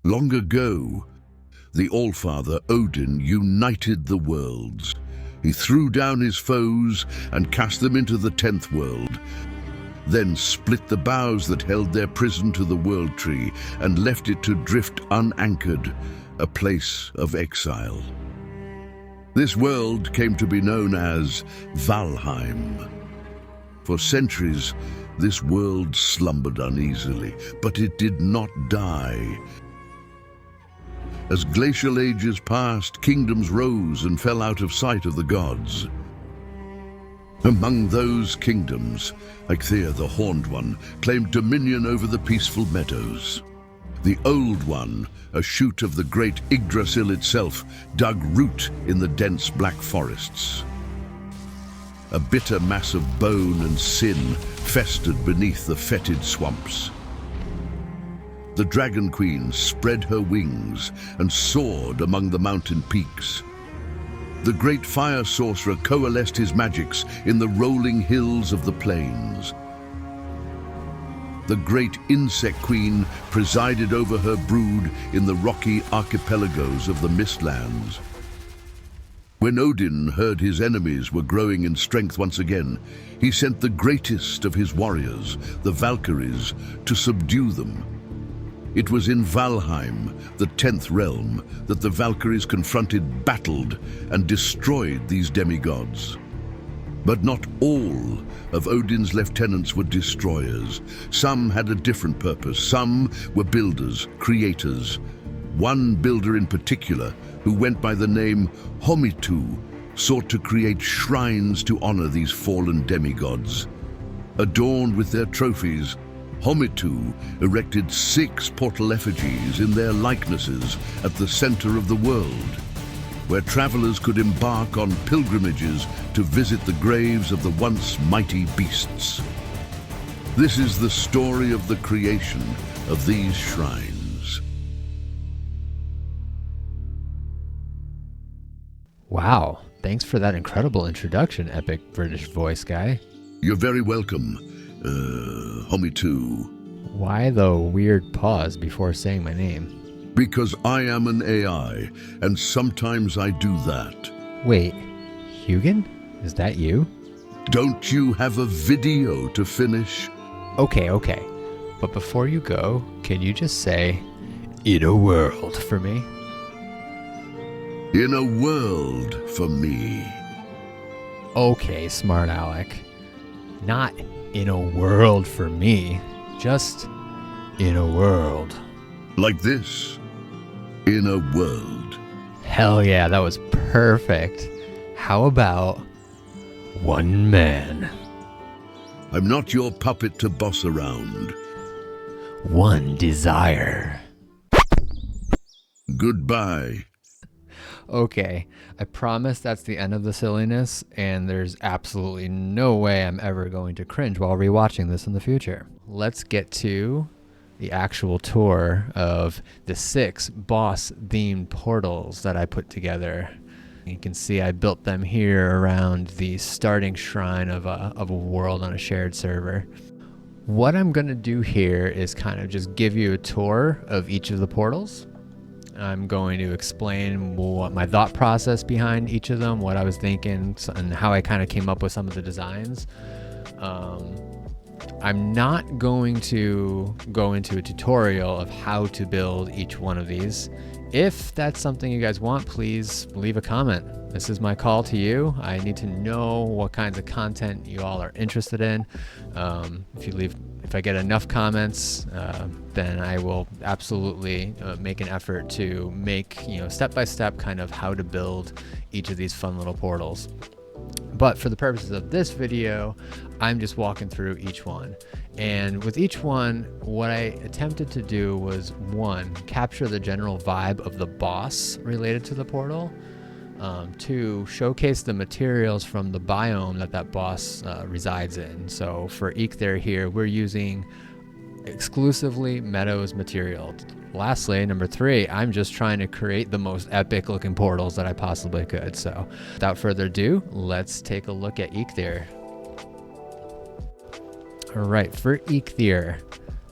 Long ago, the Allfather Odin united the worlds. He threw down his foes and cast them into the 10th world, then split the boughs that held their prison to the World Tree and left it to drift unanchored, a place of exile. This world came to be known as Valheim. For centuries, this world slumbered uneasily, but it did not die. As glacial ages passed, kingdoms rose and fell out of sight of the gods. Among those kingdoms, Eikthyr the Horned One claimed dominion over the peaceful meadows. The Old One, a shoot of the great Yggdrasil itself, dug root in the dense black forests. A bitter mass of bone and sin festered beneath the fetid swamps. The Dragon Queen spread her wings and soared among the mountain peaks. The great fire sorcerer coalesced his magics in the rolling hills of the plains. The great insect queen presided over her brood in the rocky archipelagos of the Mistlands. When Odin heard his enemies were growing in strength once again, he sent the greatest of his warriors, the Valkyries, to subdue them. It was in Valheim, the 10th realm, that the Valkyries confronted, battled, and destroyed these demigods. But not all of Odin's lieutenants were destroyers. Some had a different purpose. Some were builders, creators. One builder in particular, who went by the name Homitu, sought to create shrines to honor these fallen demigods. Adorned with their trophies, Homitu erected 6 portal effigies in their likenesses at the center of the world, where travelers could embark on pilgrimages to visit the graves of the once mighty beasts. This is the story of the creation of these shrines. Wow, thanks for that incredible introduction, epic British voice guy. You're very welcome, Homitu. Why the weird pause before saying my name? Because I am an AI, and sometimes I do that. Wait, Hugin? Is that you? Don't you have a video to finish? Okay. But before you go, can you just say, "In a world" for me? In a world for me. Okay, smart Alec. Not in a world for me, just in a world. Like this. In a world. Hell yeah, that was perfect. How about one man? I'm not your puppet to boss around. One desire. Goodbye. Okay, I promise that's the end of the silliness, and there's absolutely no way I'm ever going to cringe while rewatching this in the future. Let's get to the actual tour of the 6 boss-themed portals that I put together. You can see I built them here around the starting shrine of a world on a shared server. What I'm going to do here is kind of just give you a tour of each of the portals. I'm going to explain what my thought process behind each of them, what I was thinking, and how I kind of came up with some of the designs. I'm not going to go into a tutorial of how to build each one of these. If that's something you guys want, please leave a comment. This is my call to you. I need to know what kinds of content you all are interested in. If I get enough comments, then I will absolutely make an effort to make, step-by-step kind of how to build each of these fun little portals. But for the purposes of this video, I'm just walking through each one. And with each one, what I attempted to do was, 1, capture the general vibe of the boss related to the portal. 2, showcase the materials from the biome that boss resides in. So for Eikthyr here, we're using exclusively Meadows material. Lastly, number 3, I'm just trying to create the most epic looking portals that I possibly could. So without further ado, let's take a look at Eikthyr. All right, for Eikthyr,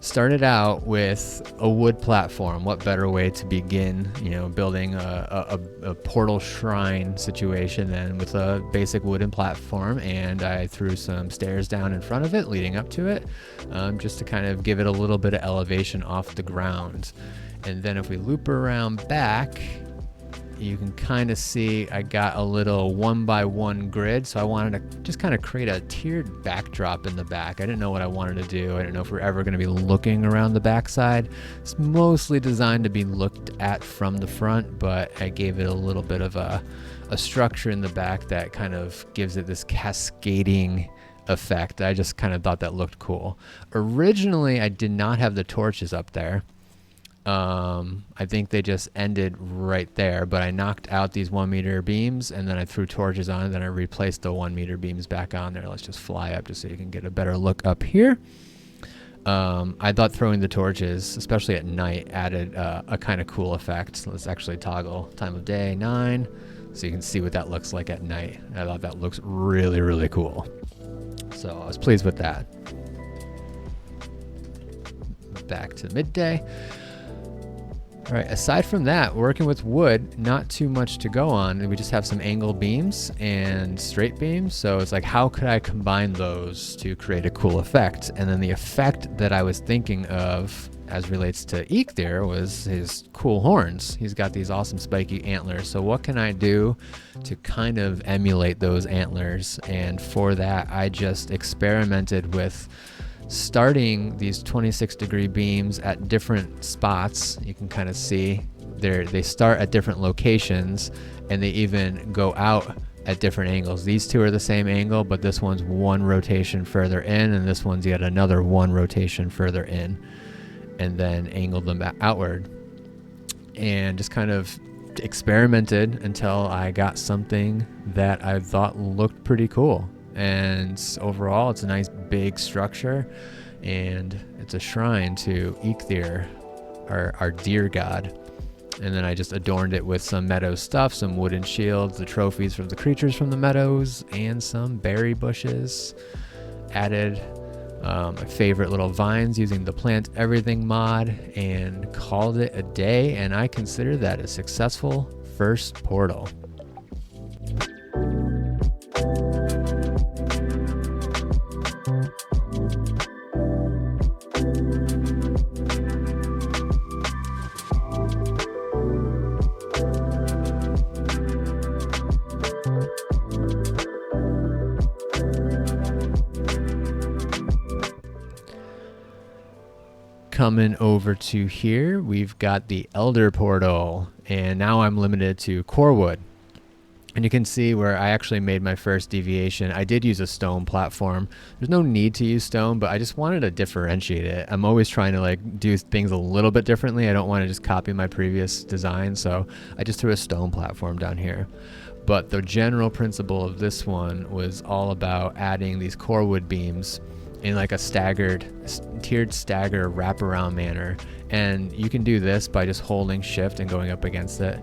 started out with a wood platform. What better way to begin, building a portal shrine situation than with a basic wooden platform? And I threw some stairs down in front of it leading up to it, just to kind of give it a little bit of elevation off the ground. And then if we loop around back, you can kind of see I got a little 1x1 grid, so I wanted to just kind of create a tiered backdrop in the back. I didn't know what I wanted to do. I didn't know if we're ever going to be looking around the backside. It's mostly designed to be looked at from the front, but I gave it a little bit of a structure in the back that kind of gives it this cascading effect. I just kind of thought that looked cool. Originally, I did not have the torches up there. I think they just ended right there, but I knocked out these 1 meter beams and then I threw torches on and then I replaced the 1 meter beams back on there. Let's just fly up just so you can get a better look up here. I thought throwing the torches, especially at night, added a kind of cool effect. So let's actually toggle time of day 9 so you can see what that looks like at night. I thought that looks really, really cool. So I was pleased with that. Back to midday. All right, aside from that, working with wood, not too much to go on. We just have some angle beams and straight beams. So it's like, how could I combine those to create a cool effect? And then the effect that I was thinking of as relates to Eikthyr was his cool horns. He's got these awesome spiky antlers. So what can I do to kind of emulate those antlers? And for that, I just experimented with starting these 26-degree beams at different spots. You can kind of see they start at different locations and they even go out at different angles. These two are the same angle, but this one's 1 rotation further in and this one's yet another 1 rotation further in, and then angled them outward and just kind of experimented until I got something that I thought looked pretty cool. And overall, it's a nice big structure, and it's a shrine to Eikthyr, our deer god. And then I just adorned it with some Meadows stuff, some wooden shields, the trophies from the creatures from the Meadows, and some berry bushes. Added my favorite little vines using the Plant Everything mod, and called it a day, and I consider that a successful first portal. Coming over to here, we've got the Elder Portal, and now I'm limited to core wood. And you can see where I actually made my first deviation. I did use a stone platform. There's no need to use stone, but I just wanted to differentiate it. I'm always trying to do things a little bit differently. I don't want to just copy my previous design, so I just threw a stone platform down here. But the general principle of this one was all about adding these core wood beams in like a tiered stagger wraparound manner. And you can do this by just holding shift and going up against it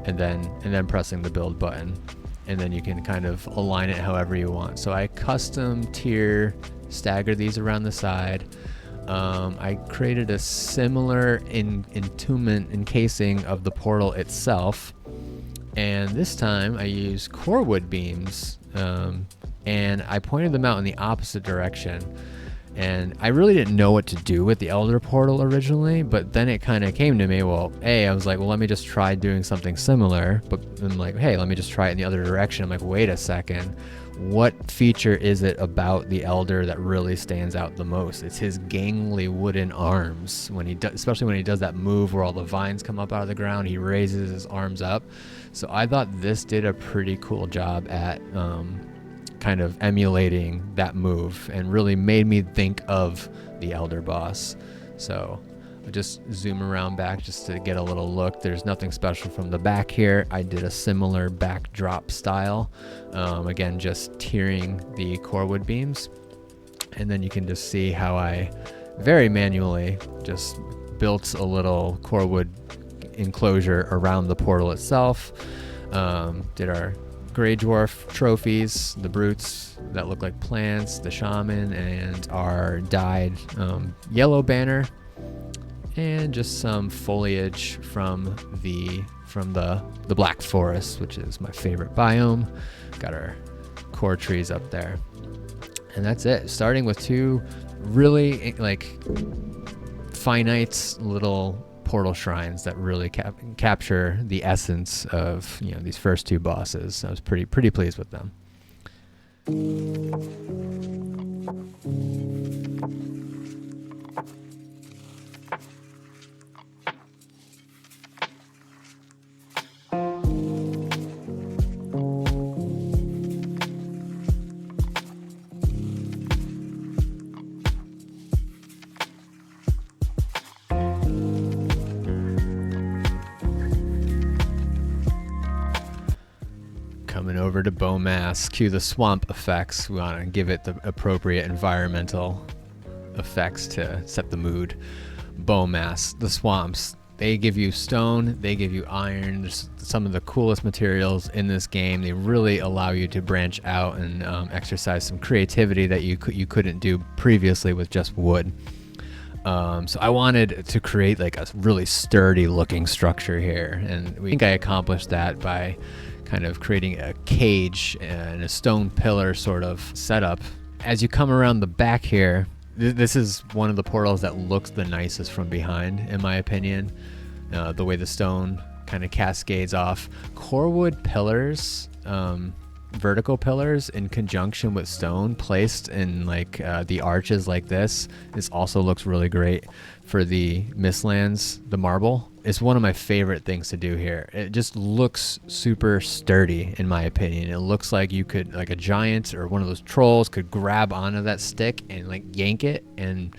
and then pressing the build button, and then you can kind of align it however you want. So I custom tier stagger these around the side. I created a similar entombment encasing of the portal itself, and this time I used core wood beams, and I pointed them out in the opposite direction. And I really didn't know what to do with the Elder Portal originally, but then it kind of came to me, I was like, let me just try doing something similar. But I'm like, hey, let me just try it in the other direction. I'm like, wait a second. What feature is it about the Elder that really stands out the most? It's his gangly wooden arms. Especially when he does that move where all the vines come up out of the ground, he raises his arms up. So I thought this did a pretty cool job at kind of emulating that move, and really made me think of the Elder Boss. So I'll just zoom around back just to get a little look. There's nothing special from the back here. I did a similar backdrop style. Again, just tiering the core wood beams. And then you can just see how I very manually just built a little core wood enclosure around the portal itself. Did our gray dwarf trophies, the brutes that look like plants, the shaman, and our dyed yellow banner, and just some foliage from the Black Forest, which is my favorite biome. Got our core trees up there, and that's it. Starting with two really like finite little portal shrines that really capture the essence of these first two bosses. I was pretty pleased with them. Coming over to Bonemass, cue the swamp effects. We want to give it the appropriate environmental effects to set the mood. Bonemass, the swamps, they give you stone, they give you iron. There's some of the coolest materials in this game. They really allow you to branch out and exercise some creativity that you couldn't do previously with just wood. So I wanted to create like a really sturdy looking structure here, and I think I accomplished that by kind of creating a cage and a stone pillar sort of setup. As you come around the back here, this is one of the portals that looks the nicest from behind, in my opinion. The way the stone kind of cascades off. Corewood pillars, vertical pillars in conjunction with stone placed in like the arches like this also looks really great for the Mistlands, the marble. It's one of my favorite things to do here. It just looks super sturdy, in my opinion. It looks like you could, like a giant or one of those trolls could grab onto that stick and like yank it, and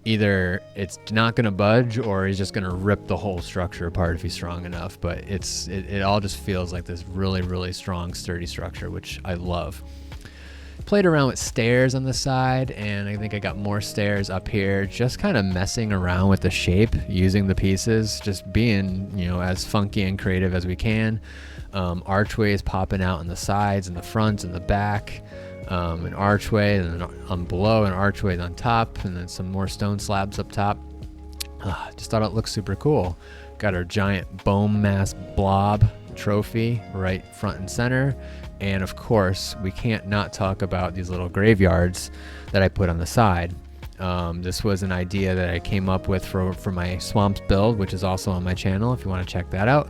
either it's not going to budge or he's just going to rip the whole structure apart if he's strong enough. But it all just feels like this really, really strong, sturdy structure, which I love. Played around with stairs on the side, and I think I got more stairs up here, just kind of messing around with the shape, using the pieces, just being, as funky and creative as we can. Archways popping out on the sides and the front and the back. An archway, and then on below an archway on top, and then some more stone slabs up top. Just thought it looked super cool. Got our giant Bonemass blob trophy right front and center. And of course, we can't not talk about these little graveyards that I put on the side. This was an idea that I came up with for my swamps build, which is also on my channel if you want to check that out.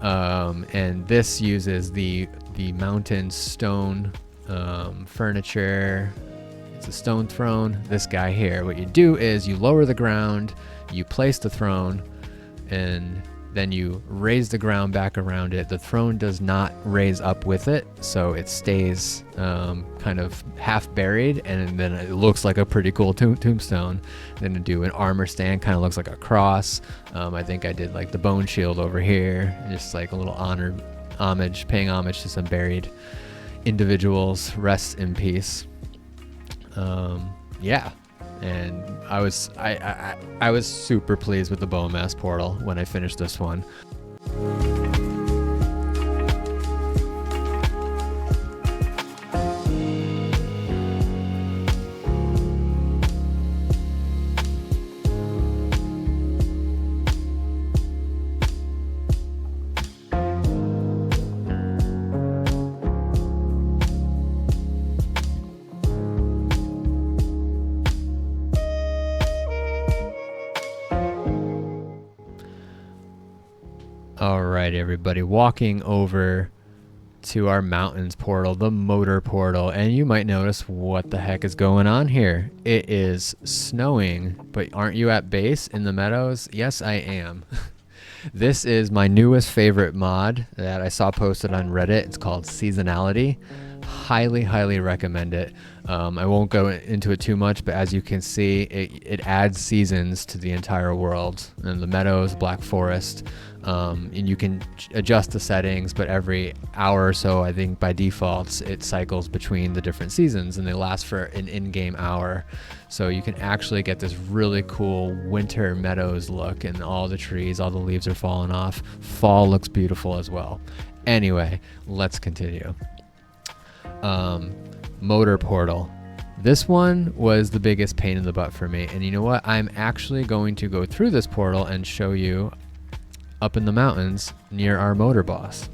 And this uses the mountain stone furniture. It's a stone throne. This guy here, what you do is you lower the ground, you place the throne, and then you raise the ground back around it. The throne does not raise up with it, so it stays kind of half buried, and then it looks like a pretty cool tombstone. Then to do an armor stand, kind of looks like a cross. I think I did like the bone shield over here, just like a little paying homage to some buried individuals. Rest in peace. Yeah. And I was super pleased with the Bonemass portal when I finished this one. All right, everybody, walking over to our mountains portal, the motor portal, and you might notice what the heck is going on here. It is snowing, but aren't you at base in the Meadows? Yes, I am. This is my newest favorite mod that I saw posted on Reddit. It's called Seasonality. Highly recommend it. I won't go into it too much, but as you can see, it adds seasons to the entire world. And the Meadows, Black Forest, and you can adjust the settings, but every hour or so, I think by default, it cycles between the different seasons, and they last for an in-game hour. So you can actually get this really cool winter Meadows look, and all the trees, all the leaves are falling off. Fall looks beautiful as well. Anyway, let's continue. motor portal. This one was the biggest pain in the butt for me. And you know what? I'm actually going to go through this portal and show you up in the mountains near our motor boss,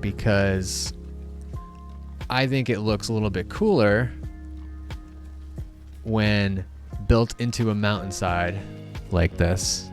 because I think it looks a little bit cooler when built into a mountainside like this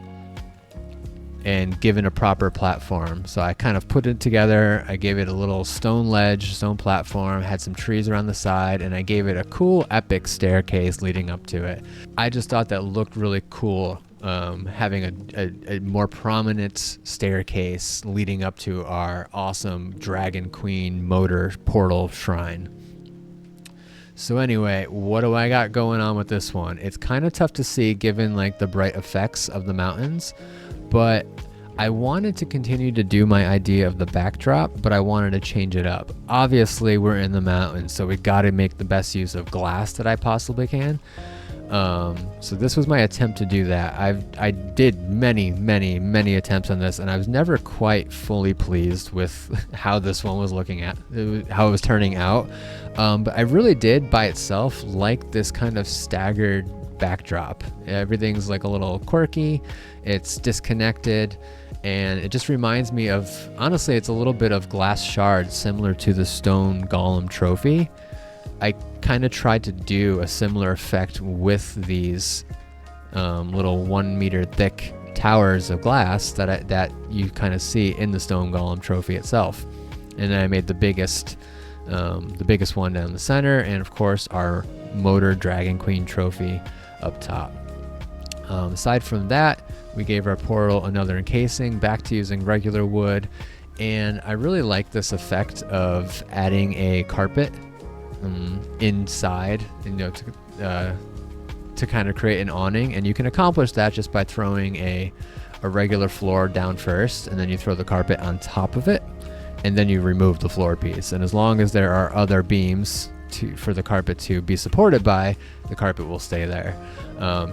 and given a proper platform. So I kind of put it together. I gave it a little stone ledge, stone platform, had some trees around the side, and I gave it a cool epic staircase leading up to it. I just thought that looked really cool, having a more prominent staircase leading up to our awesome Dragon Queen motor portal shrine. So anyway, what do I got going on with this one? It's kind of tough to see given like the bright effects of the mountains, but I wanted to continue to do my idea of the backdrop, but I wanted to change it up. Obviously, we're in the mountains, so we got to make the best use of glass that I possibly can. So this was my attempt to do that. I did many attempts on this, and I was never quite fully pleased with how this one was looking at, how it was turning out. But I really did by itself like this kind of staggered backdrop. Everything's like a little quirky, it's disconnected, and it just reminds me of, honestly, it's a little bit of glass shards similar to the stone golem trophy. I kind of tried to do a similar effect with these little 1 meter thick towers of glass that you kind of see in the stone golem trophy itself. And then I made the biggest one down the center, and of course our motor Dragon Queen trophy up top. Aside from that, we gave our portal another encasing, back to using regular wood, and I really like this effect of adding a carpet inside, to kind of create an awning. And you can accomplish that just by throwing a regular floor down first, and then you throw the carpet on top of it, and then you remove the floor piece. And as long as there are other beams for the carpet to be supported by, the carpet will stay there.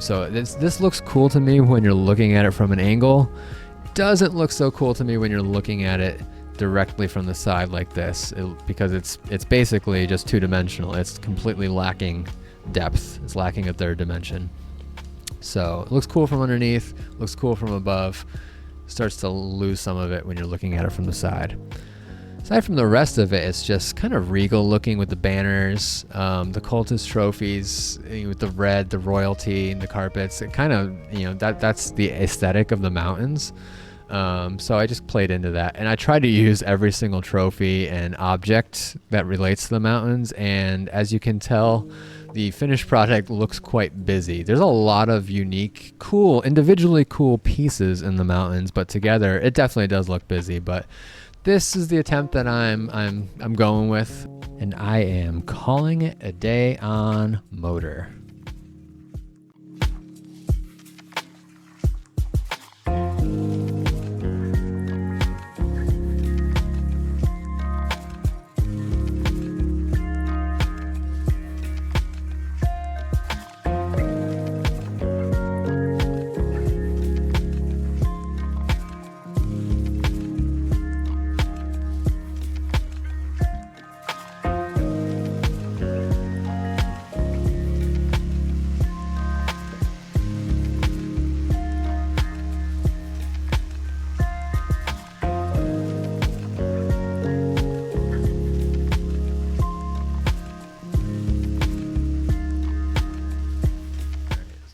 So this looks cool to me when you're looking at it from an angle. Doesn't look so cool to me when you're looking at it directly from the side like this, because it's basically just two-dimensional. It's completely lacking depth. It's lacking a third dimension. So it looks cool from underneath, looks cool from above, starts to lose some of it when you're looking at it from the side. Aside from the rest of it, it's just kind of regal looking with the banners, the cultist trophies, with the red, the royalty, and the carpets. It kind of, that's the aesthetic of the mountains. So I just played into that, and I tried to use every single trophy and object that relates to the mountains. And as you can tell, the finished product looks quite busy. There's a lot of unique, cool, individually cool pieces in the mountains, but together it definitely does look busy. But this is the attempt that I'm going with, and I am calling it a day on motor.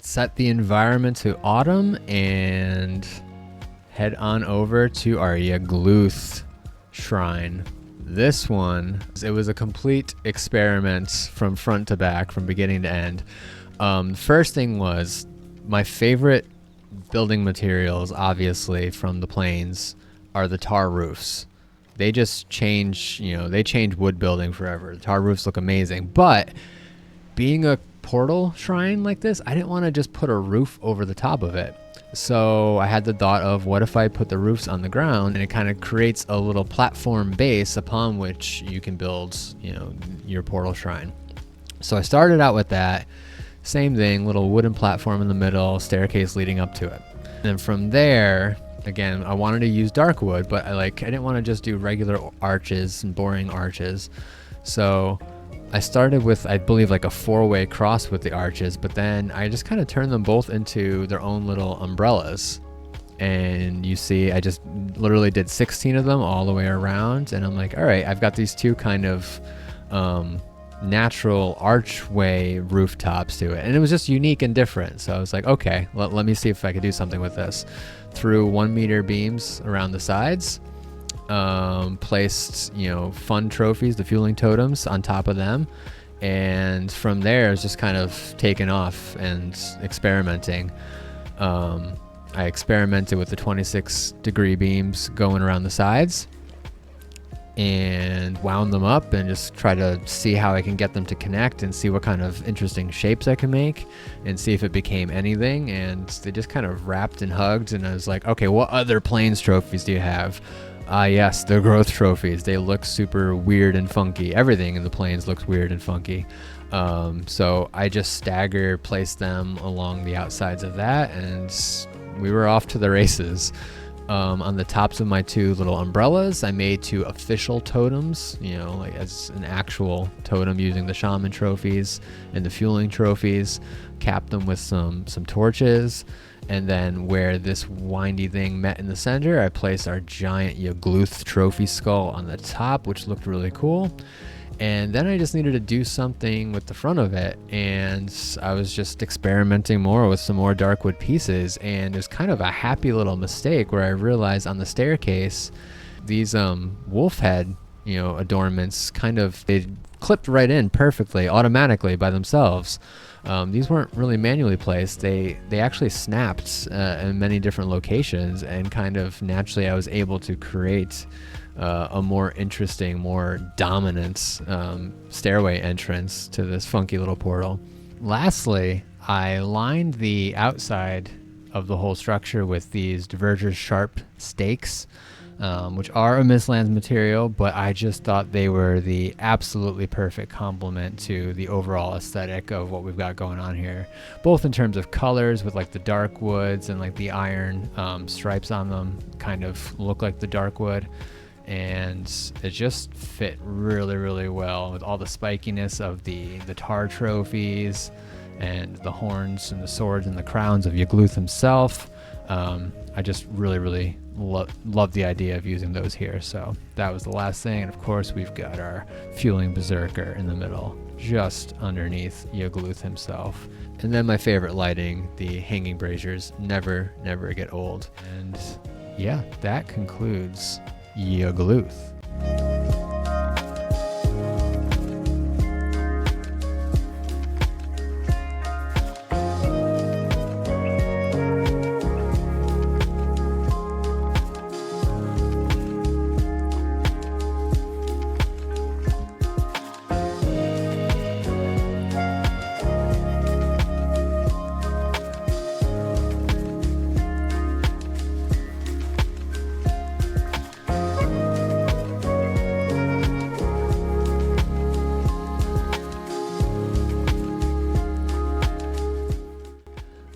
Set the environment to autumn and head on over to our Yagluth shrine. This one, it was a complete experiment from front to back, from beginning to end. First thing was, my favorite building materials, obviously from the plains, are the tar roofs. They just change, they change wood building forever. The tar roofs look amazing, but being a portal shrine like this, I didn't want to just put a roof over the top of it. So I had the thought of, what if I put the roofs on the ground, and it kind of creates a little platform base upon which you can build, your portal shrine. So I started out with that. Same thing, little wooden platform in the middle, staircase leading up to it. And from there, again, I wanted to use dark wood, but I didn't want to just do regular arches and boring arches. So I started with, I believe, like a 4-way cross with the arches, but then I just kind of turned them both into their own little umbrellas. And you see, I just literally did 16 of them all the way around. And I'm like, all right, I've got these two kind of natural archway rooftops to it. And it was just unique and different. So I was like, okay, let me see if I could do something with this. Threw 1 meter beams around the sides, placed, fun trophies, the fueling totems on top of them. And from there, it was just kind of taking off and experimenting. I experimented with the 26-degree beams going around the sides and wound them up and just try to see how I can get them to connect and see what kind of interesting shapes I can make and see if it became anything. And they just kind of wrapped and hugged, and I was like, okay, what other planes trophies do you have? Yes, the growth trophies. They look super weird and funky. Everything in the planes looks weird and funky. So I just stagger placed them along the outsides of that, and we were off to the races. On the tops of my 2 little umbrellas, I made 2 official totems, like as an actual totem using the shaman trophies and the fueling trophies, capped them with some torches. And then where this windy thing met in the center, I placed our giant Yagluth trophy skull on the top, which looked really cool. And then I just needed to do something with the front of it, and I was just experimenting more with some more darkwood pieces, and it was kind of a happy little mistake where I realized on the staircase these wolf head adornments they clipped right in perfectly automatically by themselves. These weren't really manually placed. They actually snapped in many different locations, and kind of naturally I was able to create a more interesting, more dominant stairway entrance to this funky little portal. Lastly, I lined the outside of the whole structure with these Diverger's sharp stakes, which are a Mistlands material, but I just thought they were the absolutely perfect complement to the overall aesthetic of what we've got going on here, both in terms of colors with like the dark woods and like the iron stripes on them kind of look like the dark wood. And it just fit really, really well with all the spikiness of the tar trophies and the horns and the swords and the crowns of Yagluth himself. I just really, really love the idea of using those here. So that was the last thing. And of course, we've got our fueling berserker in the middle, just underneath Yagluth himself. And then my favorite lighting, the hanging braziers, never get old. And yeah, that concludes Yagluth.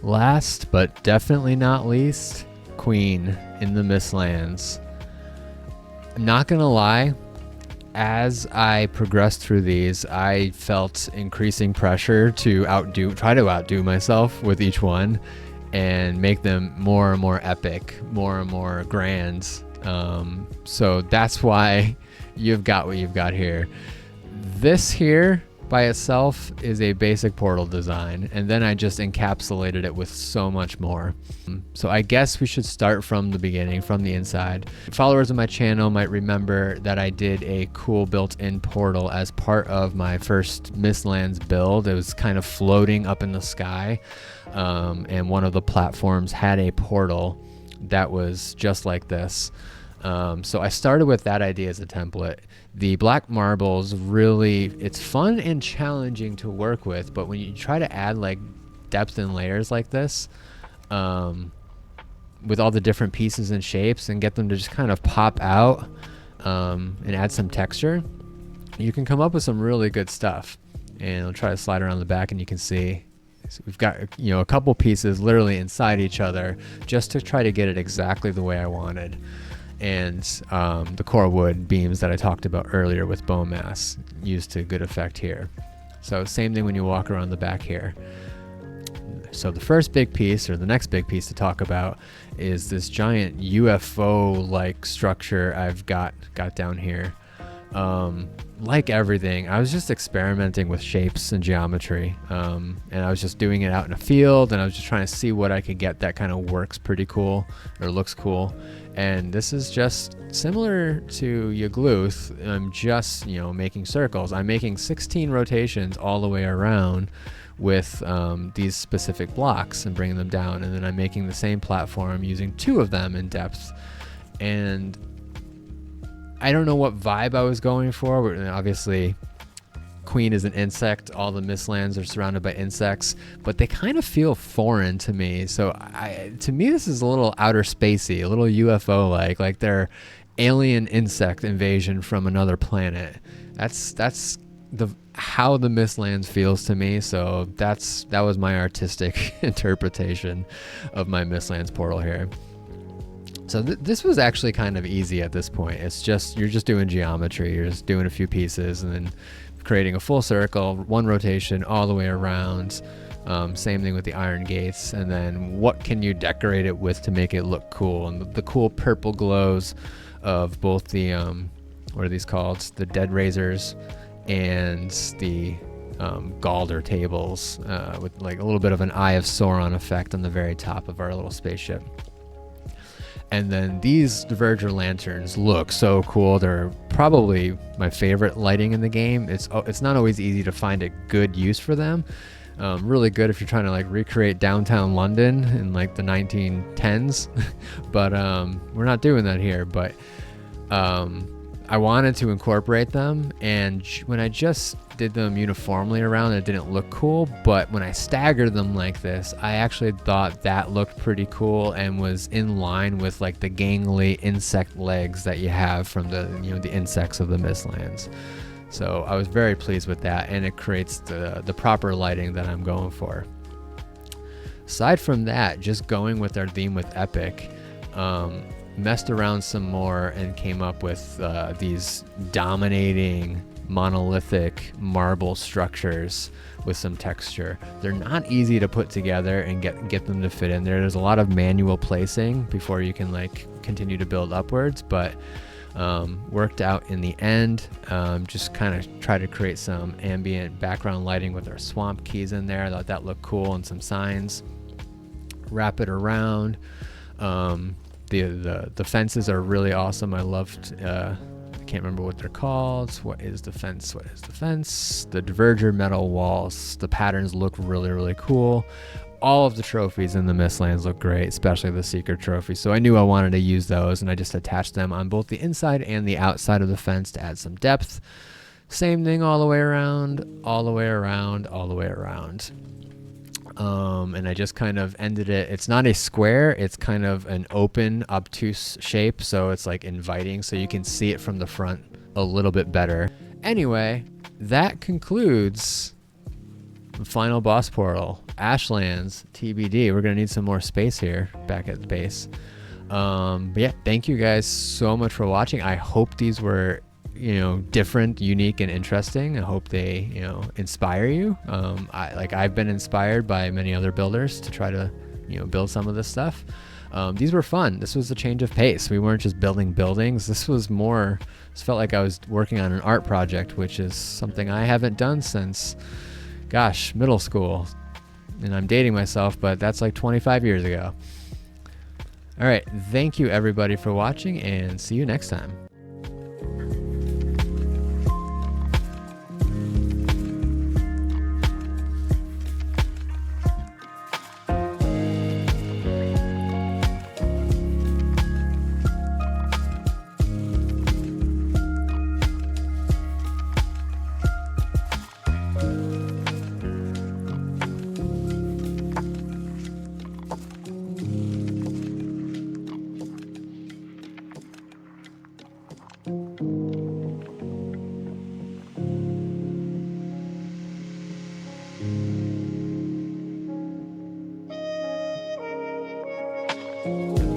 Last but definitely not least, Queen in the Mistlands. I'm not gonna lie, as I progressed through these, I felt increasing pressure to try to outdo myself with each one and make them more and more epic, more and more grand. So that's why you've got what you've got here. This here by itself is a basic portal design, and then I just encapsulated it with so much more. So I guess we should start from the beginning, from the inside. Followers of my channel might remember that I did a cool built-in portal as part of my first Mistlands build. It was kind of floating up in the sky, and one of the platforms had a portal that was just like this. So I started with that idea as a template. The black marbles really, it's fun and challenging to work with, but when you try to add like depth and layers like this, with all the different pieces and shapes and get them to just kind of pop out and add some texture, you can come up with some really good stuff. And I'll try to slide around the back and you can see So we've got, a couple pieces literally inside each other just to try to get it exactly the way I wanted. And the core wood beams that I talked about earlier with Bonemass used to good effect here. So same thing when you walk around the back here. So the first big piece, or the next big piece to talk about, is this giant UFO-like structure I've got down here. Like everything, I was just experimenting with shapes and geometry, and I was just doing it out in a field, and I was just trying to see what I could get that kind of works pretty cool, or looks cool. And this is just similar to Yagluth. I'm just, making circles. I'm making 16 rotations all the way around with these specific blocks and bringing them down, and then I'm making the same platform using 2 of them in depth. And I don't know what vibe I was going for. Obviously, Queen is an insect. All the Mistlands are surrounded by insects, but they kind of feel foreign to me. So to me, this is a little outer spacey, a little UFO-like, like they're alien insect invasion from another planet. That's how the Mistlands feels to me. So that was my artistic interpretation of my Mistlands portal here. So this was actually kind of easy at this point. It's just, you're just doing geometry. You're just doing a few pieces and then creating a full circle, 1 rotation all the way around. Same thing with the iron gates. And then what can you decorate it with to make it look cool? And the cool purple glows of both the, what are these called? The dead razors and the Galder tables, with like a little bit of an Eye of Sauron effect on the very top of our little spaceship. And then these diverger lanterns look so cool. They're probably my favorite lighting in the game. It's not always easy to find a good use for them. Really good if you're trying to like recreate downtown London in like the 1910s, but we're not doing that here. But I wanted to incorporate them, and when I just did them uniformly around, it didn't look cool. But when I staggered them like this, I actually thought that looked pretty cool and was in line with like the gangly insect legs that you have from the the insects of the Mistlands. So I was very pleased with that, and it creates the proper lighting that I'm going for. Aside from that, just going with our theme with Epic, messed around some more and came up with these dominating monolithic marble structures with some texture. They're not easy to put together and get them to fit in there. There's a lot of manual placing before you can like continue to build upwards, but worked out in the end. Just kind of try to create some ambient background lighting with our swamp keys in there. I thought that looked cool, and some signs. Wrap it around. The fences are really awesome. I loved, I can't remember what they're called. What is the fence? The diverger metal walls. The patterns look really, really cool. All of the trophies in the Mistlands look great, especially the Seeker trophy. So I knew I wanted to use those, and I just attached them on both the inside and the outside of the fence to add some depth. Same thing all the way around, all the way around, all the way around. And I just kind of ended it. It's not a square. It's kind of an open, obtuse shape. So it's like inviting, so you can see it from the front a little bit better. Anyway, that concludes the final boss portal, Ashlands TBD. We're going to need some more space here back at the base. But yeah, thank you guys so much for watching. I hope these were different, unique, and interesting. I hope they, inspire you. I've been inspired by many other builders to try to, build some of this stuff. These were fun. This was a change of pace. We weren't just building buildings. This felt like I was working on an art project, which is something I haven't done since, middle school. And I'm dating myself, but that's like 25 years ago. All right. Thank you everybody for watching, and see you next time. bye.